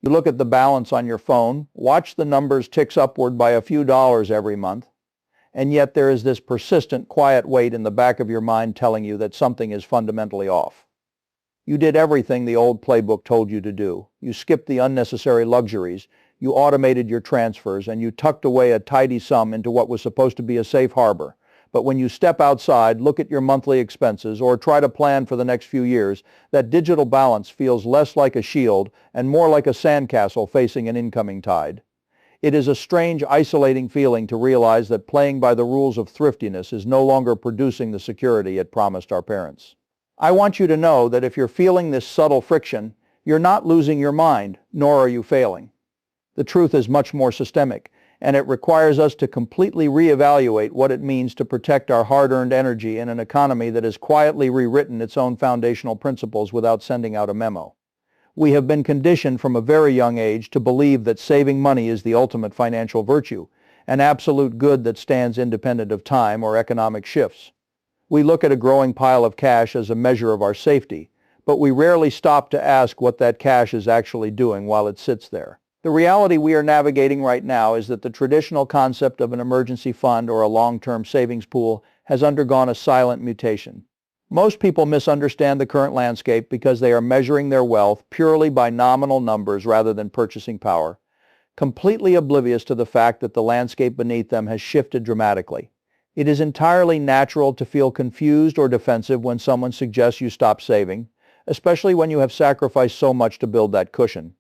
You look at the balance on your phone, watch the numbers ticks upward by a few dollars every month, and yet there is this persistent, quiet weight in the back of your mind telling you that something is fundamentally off. You did everything the old playbook told you to do. You skipped the unnecessary luxuries, you automated your transfers, and you tucked away a tidy sum into what was supposed to be a safe harbor. But when you step outside, look at your monthly expenses, or try to plan for the next few years, that digital balance feels less like a shield and more like a sandcastle facing an incoming tide. It is a strange, isolating feeling to realize that playing by the rules of thriftiness is no longer producing the security it promised our parents. I want you to know that if you're feeling this subtle friction, you're not losing your mind, nor are you failing. The truth is much more systemic, and it requires us to completely reevaluate what it means to protect our hard-earned energy in an economy that has quietly rewritten its own foundational principles without sending out a memo. We have been conditioned from a very young age to believe that saving money is the ultimate financial virtue, an absolute good that stands independent of time or economic shifts. We look at a growing pile of cash as a measure of our safety, but we rarely stop to ask what that cash is actually doing while it sits there. The reality we are navigating right now is that the traditional concept of an emergency fund or a long-term savings pool has undergone a silent mutation. Most people misunderstand the current landscape because they are measuring their wealth purely by nominal numbers rather than purchasing power, completely oblivious to the fact that the landscape beneath them has shifted dramatically. It is entirely natural to feel confused or defensive when someone suggests you stop saving, especially when you have sacrificed so much to build that cushion.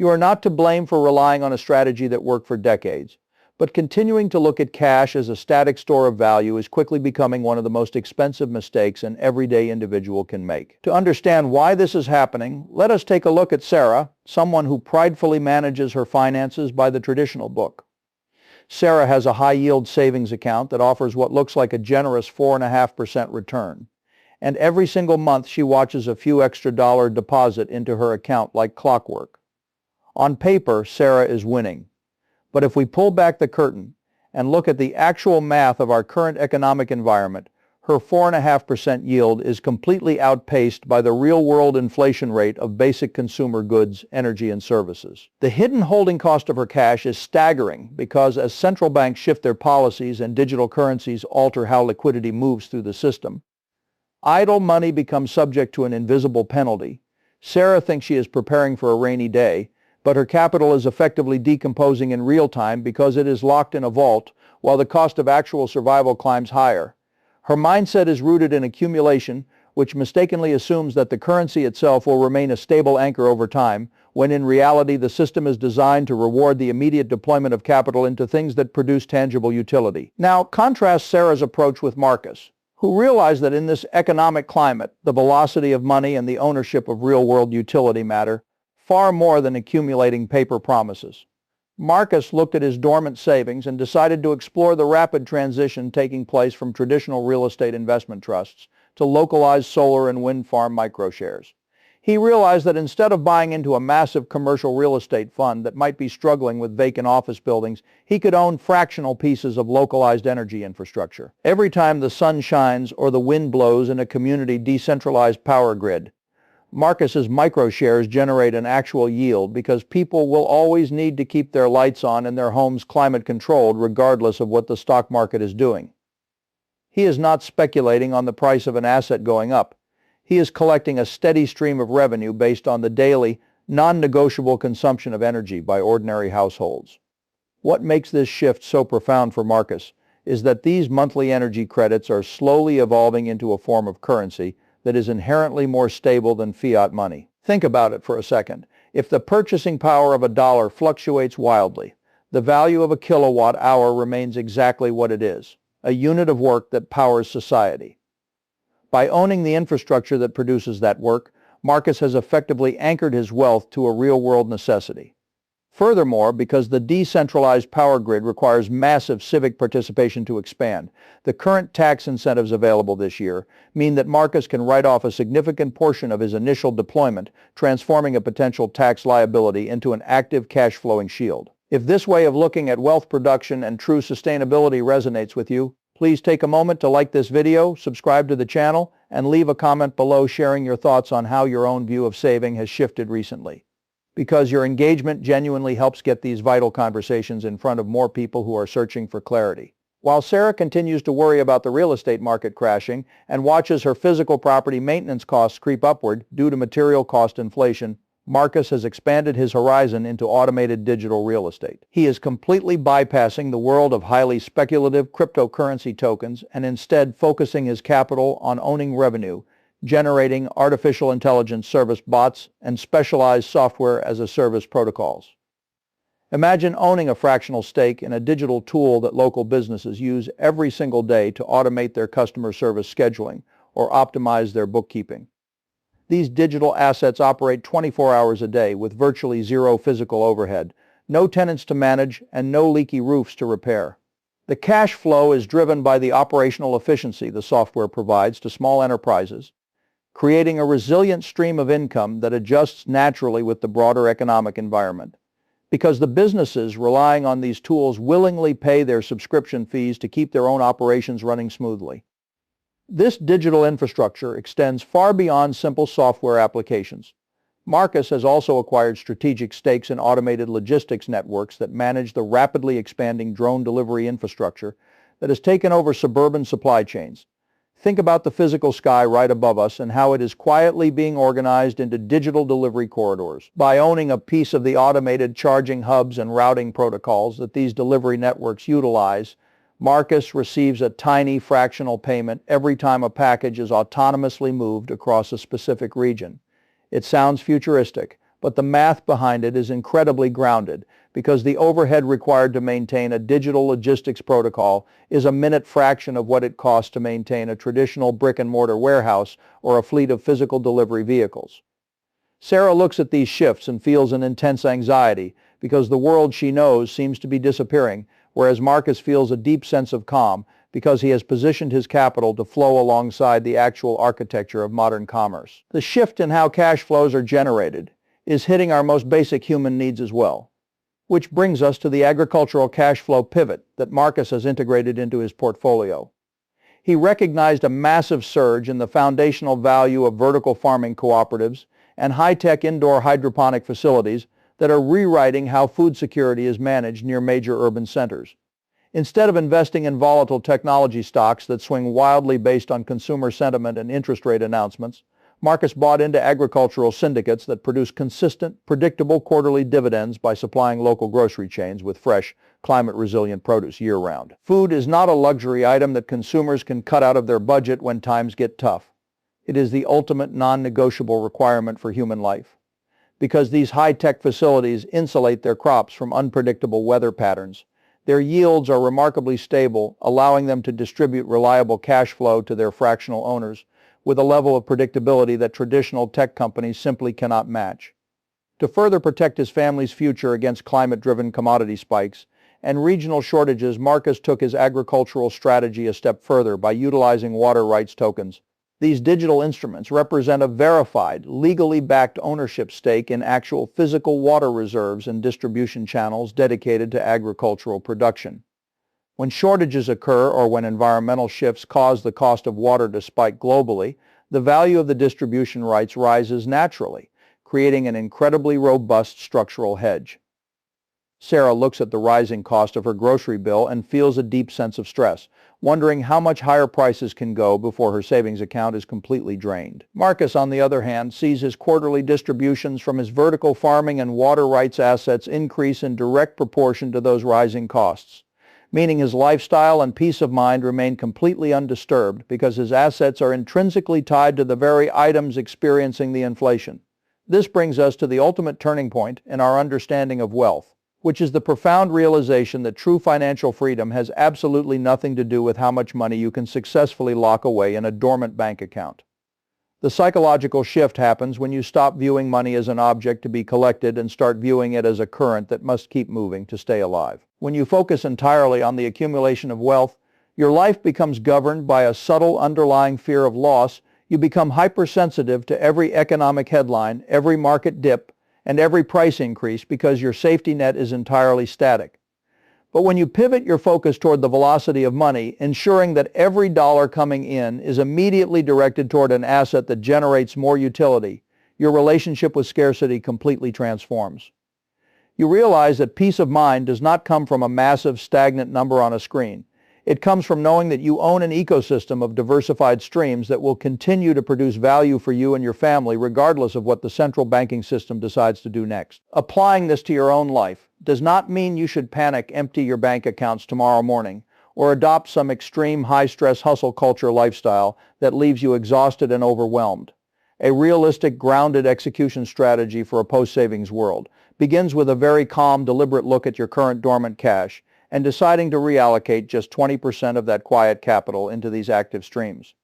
You are not to blame for relying on a strategy that worked for decades, but continuing to look at cash as a static store of value is quickly becoming one of the most expensive mistakes an everyday individual can make. To understand why this is happening, let us take a look at Sarah, someone who pridefully manages her finances by the traditional book. Sarah has a high-yield savings account that offers what looks like a generous 4.5% return. And every single month she watches a few extra dollars deposit into her account like clockwork. On paper, Sarah is winning. But if we pull back the curtain and look at the actual math of our current economic environment, her 4.5% yield is completely outpaced by the real-world inflation rate of basic consumer goods, energy, and services. The hidden holding cost of her cash is staggering because as central banks shift their policies and digital currencies alter how liquidity moves through the system, idle money becomes subject to an invisible penalty. Sarah thinks she is preparing for a rainy day, but her capital is effectively decomposing in real time because it is locked in a vault while the cost of actual survival climbs higher. Her mindset is rooted in accumulation, which mistakenly assumes that the currency itself will remain a stable anchor over time, when in reality the system is designed to reward the immediate deployment of capital into things that produce tangible utility. Now, contrast Sarah's approach with Marcus, who realized that in this economic climate, the velocity of money and the ownership of real-world utility matter far more than accumulating paper promises. Marcus looked at his dormant savings and decided to explore the rapid transition taking place from traditional real estate investment trusts to localized solar and wind farm microshares. He realized that instead of buying into a massive commercial real estate fund that might be struggling with vacant office buildings, he could own fractional pieces of localized energy infrastructure. Every time the sun shines or the wind blows in a community decentralized power grid, Marcus's microshares generate an actual yield because people will always need to keep their lights on and their homes climate controlled regardless of what the stock market is doing. He is not speculating on the price of an asset going up. He is collecting a steady stream of revenue based on the daily, non-negotiable consumption of energy by ordinary households. What makes this shift so profound for Marcus is that these monthly energy credits are slowly evolving into a form of currency that is inherently more stable than fiat money. Think about it for a second. If the purchasing power of a dollar fluctuates wildly, the value of a kilowatt hour remains exactly what it is, a unit of work that powers society. By owning the infrastructure that produces that work, Marcus has effectively anchored his wealth to a real-world necessity. Furthermore, because the decentralized power grid requires massive civic participation to expand, the current tax incentives available this year mean that Marcus can write off a significant portion of his initial deployment, transforming a potential tax liability into an active cash-flowing shield. If this way of looking at wealth production and true sustainability resonates with you, please take a moment to like this video, subscribe to the channel, and leave a comment below sharing your thoughts on how your own view of saving has shifted recently. because your engagement genuinely helps get these vital conversations in front of more people who are searching for clarity. While Sarah continues to worry about the real estate market crashing and watches her physical property maintenance costs creep upward due to material cost inflation, Marcus has expanded his horizon into automated digital real estate. He is completely bypassing the world of highly speculative cryptocurrency tokens and instead focusing his capital on owning revenue, generating artificial intelligence service bots and specialized software as a service protocols. Imagine owning a fractional stake in a digital tool that local businesses use every single day to automate their customer service scheduling or optimize their bookkeeping. These digital assets operate 24 hours a day with virtually zero physical overhead, no tenants to manage, and no leaky roofs to repair. The cash flow is driven by the operational efficiency the software provides to small enterprises, creating a resilient stream of income that adjusts naturally with the broader economic environment, because the businesses relying on these tools willingly pay their subscription fees to keep their own operations running smoothly. This digital infrastructure extends far beyond simple software applications. Marcus has also acquired strategic stakes in automated logistics networks that manage the rapidly expanding drone delivery infrastructure that has taken over suburban supply chains. Think about the physical sky right above us and how it is quietly being organized into digital delivery corridors. By owning a piece of the automated charging hubs and routing protocols that these delivery networks utilize, Marcus receives a tiny fractional payment every time a package is autonomously moved across a specific region. It sounds futuristic, but the math behind it is incredibly grounded because the overhead required to maintain a digital logistics protocol is a minute fraction of what it costs to maintain a traditional brick-and-mortar warehouse or a fleet of physical delivery vehicles. Sarah looks at these shifts and feels an intense anxiety because the world she knows seems to be disappearing, whereas Marcus feels a deep sense of calm because he has positioned his capital to flow alongside the actual architecture of modern commerce. The shift in how cash flows are generated is hitting our most basic human needs as well, which brings us to the agricultural cash flow pivot that Marcus has integrated into his portfolio. He recognized a massive surge in the foundational value of vertical farming cooperatives and high-tech indoor hydroponic facilities that are rewriting how food security is managed near major urban centers. Instead of investing in volatile technology stocks that swing wildly based on consumer sentiment and interest rate announcements, Marcus bought into agricultural syndicates that produce consistent, predictable quarterly dividends by supplying local grocery chains with fresh, climate-resilient produce year-round. Food is not a luxury item that consumers can cut out of their budget when times get tough. It is the ultimate non-negotiable requirement for human life. Because these high-tech facilities insulate their crops from unpredictable weather patterns, their yields are remarkably stable, allowing them to distribute reliable cash flow to their fractional owners with a level of predictability that traditional tech companies simply cannot match. To further protect his family's future against climate-driven commodity spikes and regional shortages, Marcus took his agricultural strategy a step further by utilizing water rights tokens. These digital instruments represent a verified, legally backed ownership stake in actual physical water reserves and distribution channels dedicated to agricultural production. When shortages occur or when environmental shifts cause the cost of water to spike globally, the value of the distribution rights rises naturally, creating an incredibly robust structural hedge. Sarah looks at the rising cost of her grocery bill and feels a deep sense of stress, wondering how much higher prices can go before her savings account is completely drained. Marcus, on the other hand, sees his quarterly distributions from his vertical farming and water rights assets increase in direct proportion to those rising costs, meaning his lifestyle and peace of mind remain completely undisturbed because his assets are intrinsically tied to the very items experiencing the inflation. This brings us to the ultimate turning point in our understanding of wealth, which is the profound realization that true financial freedom has absolutely nothing to do with how much money you can successfully lock away in a dormant bank account. The psychological shift happens when you stop viewing money as an object to be collected and start viewing it as a current that must keep moving to stay alive. When you focus entirely on the accumulation of wealth, your life becomes governed by a subtle underlying fear of loss. You become hypersensitive to every economic headline, every market dip, and every price increase because your safety net is entirely static. But when you pivot your focus toward the velocity of money, ensuring that every dollar coming in is immediately directed toward an asset that generates more utility, your relationship with scarcity completely transforms. You realize that peace of mind does not come from a massive, stagnant number on a screen. It comes from knowing that you own an ecosystem of diversified streams that will continue to produce value for you and your family regardless of what the central banking system decides to do next. Applying this to your own life does not mean you should panic, empty your bank accounts tomorrow morning, or adopt some extreme high-stress hustle culture lifestyle that leaves you exhausted and overwhelmed. A realistic, grounded execution strategy for a post-savings world begins with a very calm, deliberate look at your current dormant cash and deciding to reallocate just 20% of that quiet capital into these active streams.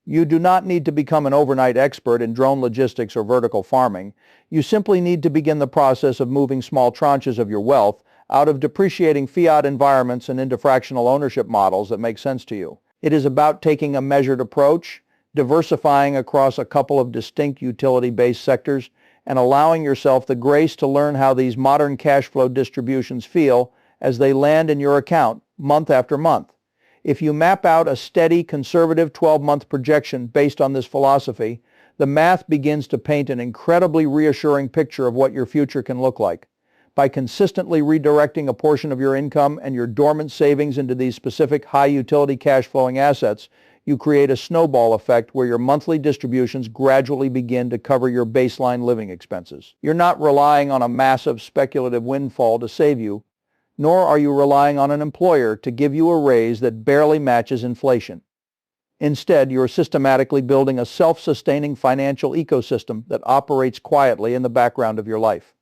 You do not need to become an overnight expert in drone logistics or vertical farming. You simply need to begin the process of moving small tranches of your wealth out of depreciating fiat environments and into fractional ownership models that make sense to you. It is about taking a measured approach, diversifying across a couple of distinct utility-based sectors, and allowing yourself the grace to learn how these modern cash flow distributions feel as they land in your account month after month. If you map out a steady, conservative 12-month projection based on this philosophy, the math begins to paint an incredibly reassuring picture of what your future can look like. By consistently redirecting a portion of your income and your dormant savings into these specific high-utility cash-flowing assets, you create a snowball effect where your monthly distributions gradually begin to cover your baseline living expenses. You're not relying on a massive speculative windfall to save you, nor are you relying on an employer to give you a raise that barely matches inflation. Instead, you're systematically building a self-sustaining financial ecosystem that operates quietly in the background of your life.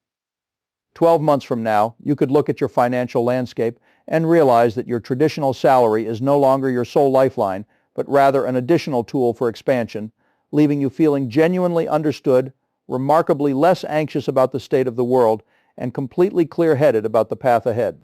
12 months from now, you could look at your financial landscape and realize that your traditional salary is no longer your sole lifeline, but rather an additional tool for expansion, leaving you feeling genuinely understood, remarkably less anxious about the state of the world, and completely clear-headed about the path ahead.